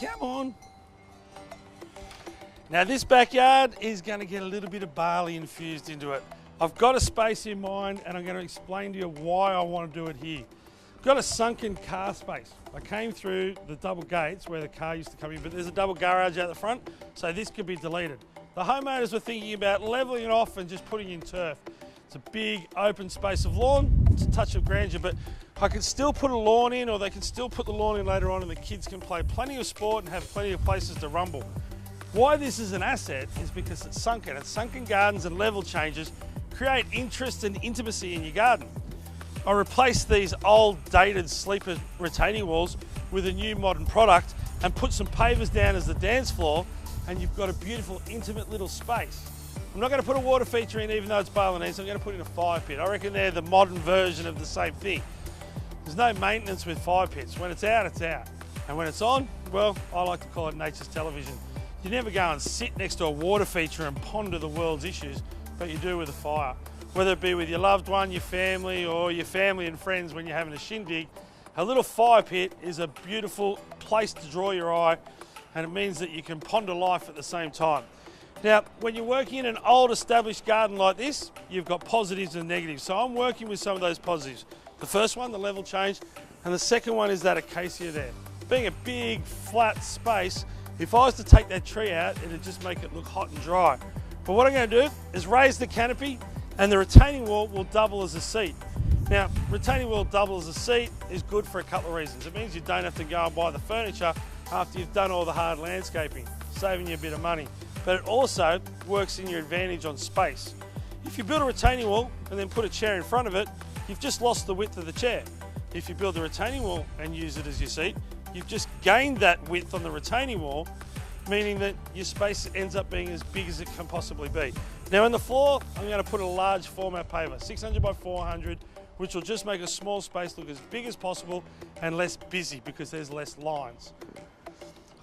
Come on. Now this backyard is going to get a little bit of Bali infused into it. I've got a space in mind and I'm going to explain to you why I want to do it here. I've got a sunken car space. I came through the double gates where the car used to come in, but there's a double garage out the front, so this could be deleted. The homeowners were thinking about levelling it off and just putting in turf. It's a big open space of lawn, it's a touch of grandeur, but I can still put a lawn in, or they can still put the lawn in later on and the kids can play plenty of sport and have plenty of places to rumble. Why this is an asset is because it's sunken, and sunken gardens and level changes create interest and intimacy in your garden. I replaced these old dated sleeper retaining walls with a new modern product and put some pavers down as the dance floor, and you've got a beautiful intimate little space. I'm not going to put a water feature in even though it's Balinese, I'm going to put in a fire pit. I reckon they're the modern version of the same thing. There's no maintenance with fire pits. When it's out, it's out. And when it's on, well, I like to call it nature's television. You never go and sit next to a water feature and ponder the world's issues, but you do with a fire. Whether it be with your loved one, your family, or your family and friends when you're having a shindig, a little fire pit is a beautiful place to draw your eye, and it means that you can ponder life at the same time. Now, when you're working in an old established garden like this, you've got positives and negatives. So I'm working with some of those positives. The first one, the level change, and the second one is that acacia there. Being a big, flat space, if I was to take that tree out, it'd just make it look hot and dry. But what I'm going to do is raise the canopy, and the retaining wall will double as a seat. Now, retaining wall double as a seat is good for a couple of reasons. It means you don't have to go and buy the furniture after you've done all the hard landscaping, saving you a bit of money. But it also works in your advantage on space. If you build a retaining wall and then put a chair in front of it, you've just lost the width of the chair. If you build the retaining wall and use it as your seat, you've just gained that width on the retaining wall, meaning that your space ends up being as big as it can possibly be. Now in the floor, I'm going to put a large format paver, 600 by 400, which will just make a small space look as big as possible and less busy because there's less lines.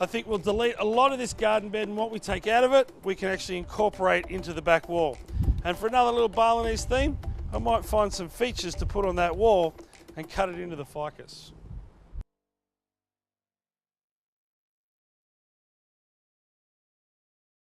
I think we'll delete a lot of this garden bed, and what we take out of it, we can actually incorporate into the back wall. And for another little Balinese theme, I might find some features to put on that wall and cut it into the ficus.